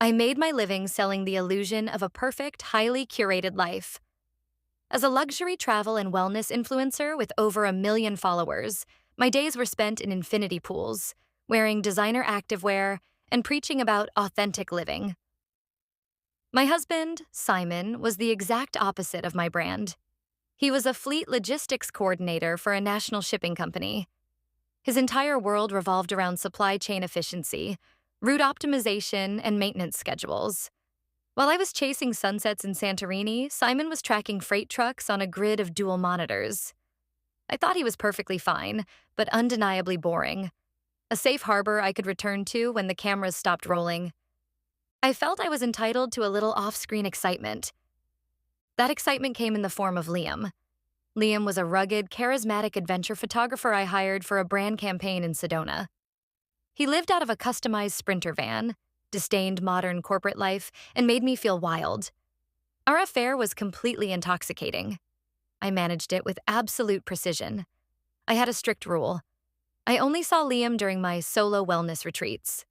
I made my living selling the illusion of a perfect, highly curated life. As a luxury travel and wellness influencer with over 1 million followers, my days were spent in infinity pools, wearing designer activewear and preaching about authentic living. My husband, Simon, was the exact opposite of my brand. He was a fleet logistics coordinator for a national shipping company. His entire world revolved around supply chain efficiency, route optimization, and maintenance schedules. While I was chasing sunsets in Santorini, Simon was tracking freight trucks on a grid of dual monitors. I thought he was perfectly fine, but undeniably boring. A safe harbor I could return to when the cameras stopped rolling. I felt I was entitled to a little off-screen excitement. That excitement came in the form of Liam. Liam was a rugged, charismatic adventure photographer I hired for a brand campaign in Sedona. He lived out of a customized Sprinter van, disdained modern corporate life, and made me feel wild. Our affair was completely intoxicating. I managed it with absolute precision. I had a strict rule. I only saw Liam during my solo wellness retreats.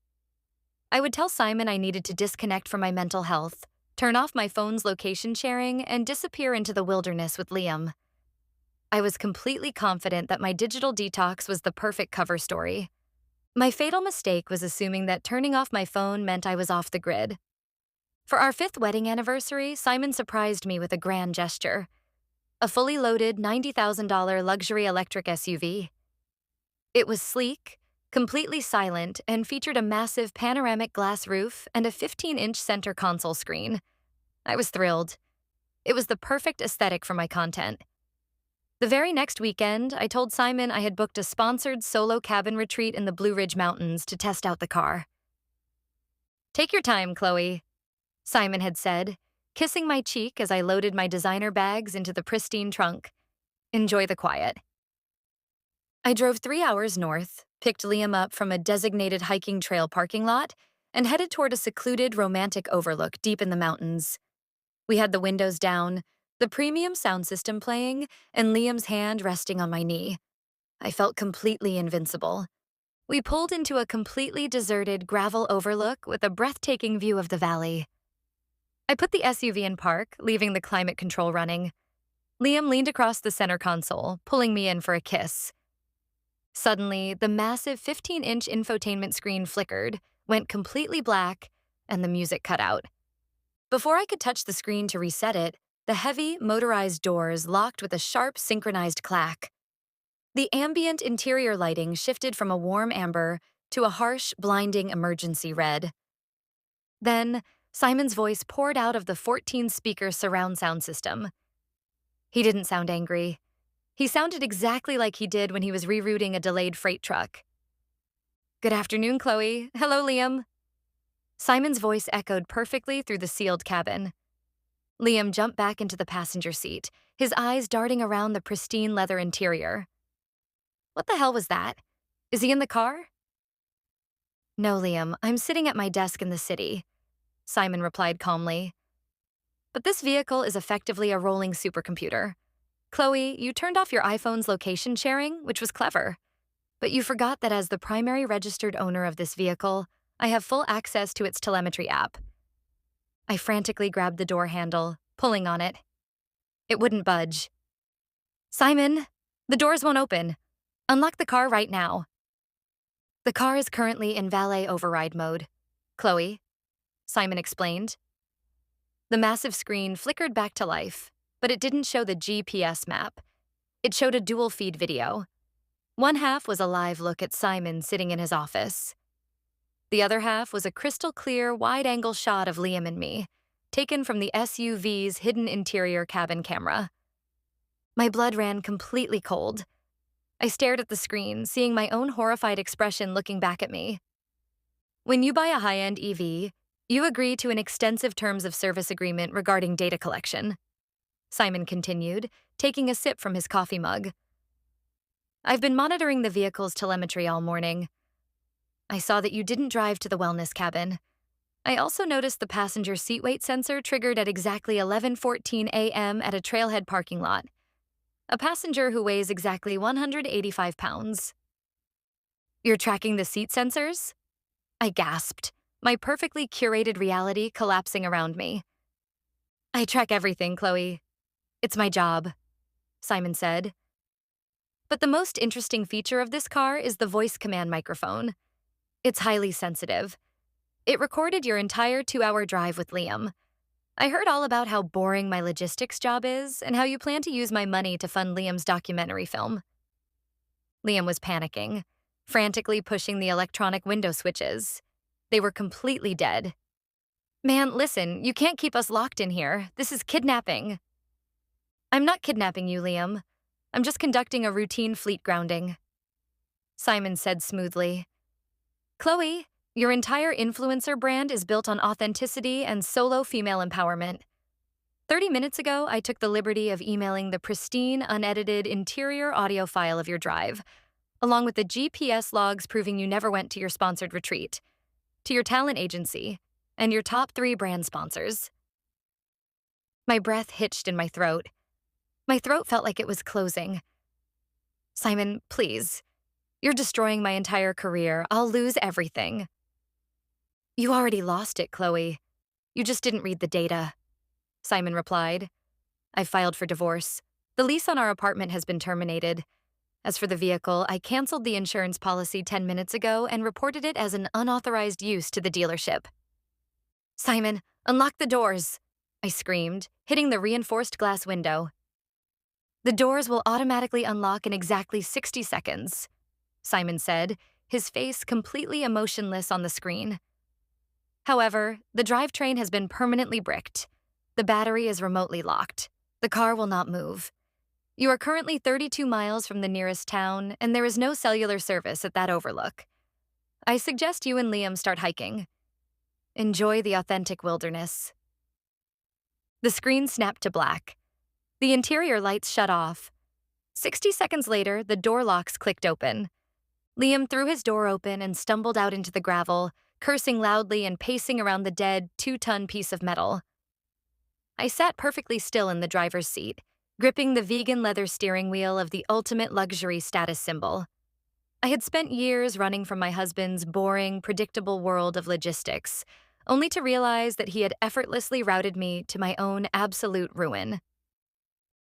I would tell Simon I needed to disconnect from my mental health, turn off my phone's location sharing, and disappear into the wilderness with Liam. I was completely confident that my digital detox was the perfect cover story. My fatal mistake was assuming that turning off my phone meant I was off the grid. For our 5th wedding anniversary, Simon surprised me with a grand gesture: a fully loaded $90,000 luxury electric SUV. It was sleek, completely silent, and featured a massive panoramic glass roof and a 15-inch center console screen. I was thrilled. It was the perfect aesthetic for my content. The very next weekend, I told Simon I had booked a sponsored solo cabin retreat in the Blue Ridge Mountains to test out the car. "Take your time, Chloe," Simon had said, kissing my cheek as I loaded my designer bags into the pristine trunk. "Enjoy the quiet." I drove 3 hours north, picked Liam up from a designated hiking trail parking lot, and headed toward a secluded, romantic overlook deep in the mountains. We had the windows down, the premium sound system playing, and Liam's hand resting on my knee. I felt completely invincible. We pulled into a completely deserted gravel overlook with a breathtaking view of the valley. I put the SUV in park, leaving the climate control running. Liam leaned across the center console, pulling me in for a kiss. Suddenly, the massive 15-inch infotainment screen flickered, went completely black, and the music cut out. Before I could touch the screen to reset it, the heavy, motorized doors locked with a sharp, synchronized clack. The ambient interior lighting shifted from a warm amber to a harsh, blinding emergency red. Then, Simon's voice poured out of the 14-speaker surround sound system. He didn't sound angry. He sounded exactly like he did when he was rerouting a delayed freight truck. "Good afternoon, Chloe. Hello, Liam." Simon's voice echoed perfectly through the sealed cabin. Liam jumped back into the passenger seat, his eyes darting around the pristine leather interior. "What the hell was that? Is he in the car?" "No, Liam, I'm sitting at my desk in the city," Simon replied calmly. "But this vehicle is effectively a rolling supercomputer. Chloe, you turned off your iPhone's location sharing, which was clever. But you forgot that as the primary registered owner of this vehicle, I have full access to its telemetry app." I frantically grabbed the door handle, pulling on it. It wouldn't budge. "Simon, the doors won't open. Unlock the car right now." "The car is currently in valet override mode, Chloe," Simon explained. The massive screen flickered back to life, but it didn't show the GPS map. It showed a dual-feed video. One half was a live look at Simon sitting in his office. The other half was a crystal-clear, wide-angle shot of Liam and me, taken from the SUV's hidden interior cabin camera. My blood ran completely cold. I stared at the screen, seeing my own horrified expression looking back at me. "When you buy a high-end EV, you agree to an extensive terms of service agreement regarding data collection," Simon continued, taking a sip from his coffee mug. "I've been monitoring the vehicle's telemetry all morning. I saw that you didn't drive to the wellness cabin. I also noticed the passenger seat weight sensor triggered at exactly 11:14 a.m. at a trailhead parking lot. A passenger who weighs exactly 185 pounds. "You're tracking the seat sensors?" I gasped. my perfectly curated reality collapsing around me. I track everything, Chloe. It's my job, Simon said. But the most interesting feature of this car is the voice command microphone. It's highly sensitive. It recorded your entire 2-hour drive with Liam. I heard all about how boring my logistics job is and how you plan to use my money to fund Liam's documentary film. Liam was panicking, frantically pushing the electronic window switches. They were completely dead. Man, listen, you can't keep us locked in here. This is kidnapping. I'm not kidnapping you, Liam. I'm just conducting a routine fleet grounding, Simon said smoothly. Chloe, your entire influencer brand is built on authenticity and solo female empowerment. 30 minutes ago, I took the liberty of emailing the pristine, unedited interior audio file of your drive, along with the GPS logs proving you never went to your sponsored retreat, to your talent agency, and your top 3 brand sponsors. My breath hitched in my throat. My throat felt like it was closing. Simon, please. You're destroying my entire career. I'll lose everything. You already lost it, Chloe. You just didn't read the data, Simon replied. I filed for divorce. The lease on our apartment has been terminated. As for the vehicle, I canceled the insurance policy 10 minutes ago and reported it as an unauthorized use to the dealership. Simon, unlock the doors, I screamed, hitting the reinforced glass window. The doors will automatically unlock in exactly 60 seconds, Simon said, his face completely emotionless on the screen. However, the drivetrain has been permanently bricked. The battery is remotely locked. The car will not move. You are currently 32 miles from the nearest town, and there is no cellular service at that overlook. I suggest you and Liam start hiking. Enjoy the authentic wilderness. The screen snapped to black. The interior lights shut off. 60 seconds later, the door locks clicked open. Liam threw his door open and stumbled out into the gravel, cursing loudly and pacing around the dead 2-ton piece of metal. I sat perfectly still in the driver's seat, gripping the vegan leather steering wheel of the ultimate luxury status symbol. I had spent years running from my husband's boring, predictable world of logistics, only to realize that he had effortlessly routed me to my own absolute ruin.